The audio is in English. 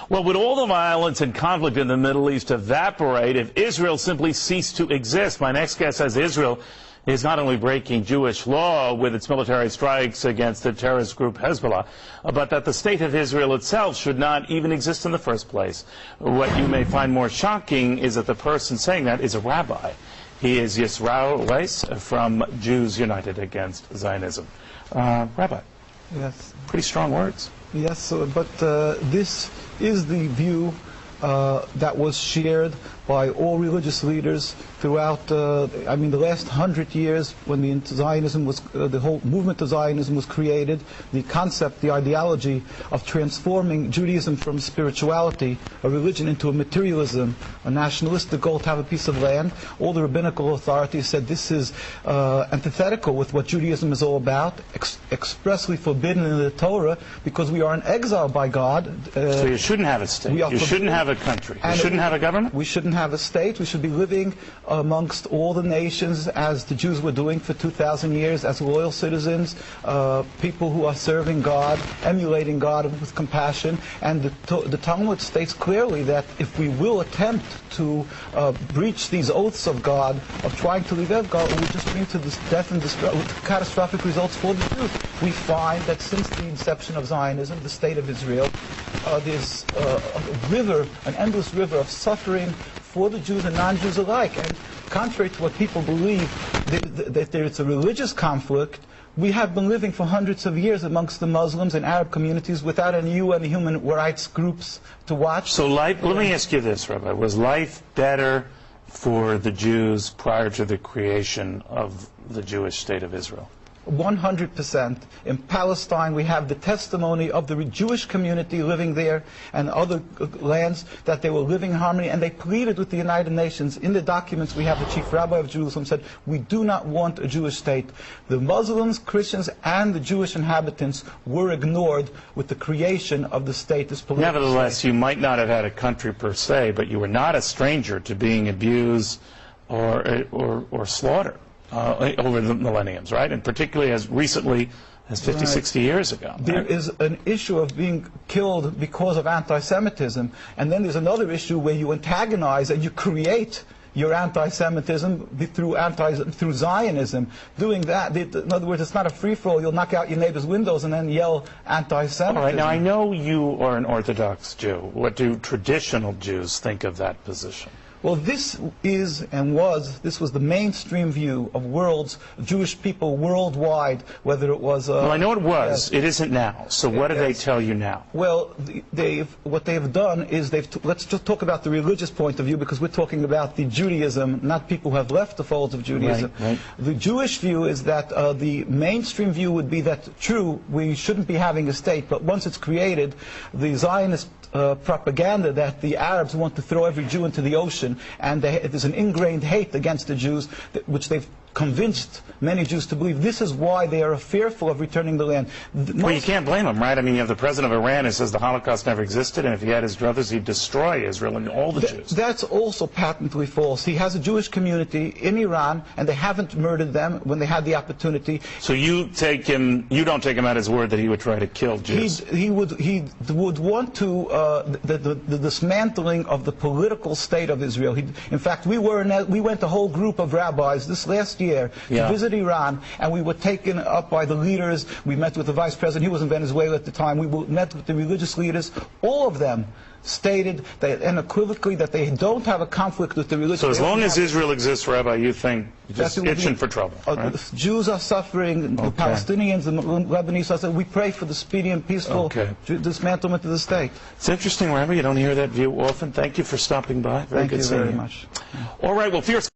Well, would all the violence and conflict in the Middle East evaporate if Israel simply ceased to exist? My next guest says Israel is not only breaking Jewish law with its military strikes against the terrorist group Hezbollah, but that the state of Israel itself should not even exist in the first place. What you may find more shocking is that the person saying that is a rabbi. He is Israil from Jews United Against Zionism. Rabbi. Yes. Pretty strong words. Yes, but this is the view that was shared by all religious leaders throughout, the last 100 years when the whole movement of Zionism was created. The concept, the ideology of transforming Judaism from spirituality, a religion, into a materialism, a nationalistic goal to have a piece of land. All the rabbinical authorities said this is antithetical with what Judaism is all about, expressly forbidden in the Torah, because we are in exile by God. So you shouldn't have a state. You shouldn't have a country. You shouldn't have a government? We shouldn't have a state. We should be living amongst all the nations as the Jews were doing for 2,000 years, as loyal citizens, people who are serving God, emulating God with compassion. And the Talmud states clearly that if we will attempt to breach these oaths of God, of trying to live out God, it will just bring to this death and catastrophic results for the Jews. We find that since the inception of Zionism, the state of Israel, there's a river, an endless river of suffering for the Jews and non-Jews alike. And contrary to what people believe, that it's a religious conflict, we have been living for hundreds of years amongst the Muslims and Arab communities without any human rights groups to watch. So let me ask you this, Rabbi. Was life better for the Jews prior to the creation of the Jewish state of Israel? 100%. In Palestine, we have the testimony of the Jewish community living there and other lands that they were living in harmony, and they pleaded with the United Nations. In the documents we have, the chief rabbi of Jerusalem said, we do not want a Jewish state. The Muslims, Christians, and the Jewish inhabitants were ignored with the creation of the state. This political Nevertheless, state. You might not have had a country per se, but you were not a stranger to being abused or slaughtered over the millenniums, right? And particularly as recently as 50, 60 years ago. Right? There is an issue of being killed because of anti-Semitism, and then there's another issue where you antagonize and you create your anti-Semitism through Zionism. Doing that, in other words, it's not a free-for-all. You'll knock out your neighbor's windows and then yell anti-Semitism. All right, now I know you are an Orthodox Jew. What do traditional Jews think of that position? Well, this was the mainstream view of Jewish people worldwide, whether it was... well, I know it was. Yes. It isn't now. So what do they tell you now? Well, what they've done is let's just talk about the religious point of view, because we're talking about the Judaism, not people who have left the folds of Judaism. Right. The Jewish view is that the mainstream view would be that, true, we shouldn't be having a state, but once it's created, the Zionist propaganda that the Arabs want to throw every Jew into the ocean, and there's an ingrained hate against the Jews, which they've convinced many Jews to believe. This is why they are fearful of returning the land. Well, you can't blame them, right? I mean, you have the president of Iran who says the Holocaust never existed, and if he had his druthers, he'd destroy Israel and all the Jews. That's also patently false. He has a Jewish community in Iran, and they haven't murdered them when they had the opportunity. So you don't take him at his word that he would try to kill Jews? He would want to the dismantling of the political state of Israel. In fact, we went a whole group of rabbis this last year to visit Iran, and we were taken up by the leaders. We met with the vice president. He was in Venezuela at the time. We met with the religious leaders. All of them stated unequivocally that they don't have a conflict with the religion. So as long as Israel exists, Rabbi, you think you're just itching for trouble, right? The Jews are suffering, the Palestinians, the Lebanese are suffering. We pray for the speedy and peaceful dismantlement of the state. It's interesting, Rabbi. You don't hear that view often. Thank you for stopping by. Very good seeing you. Thank you very much. All right, well, fierce.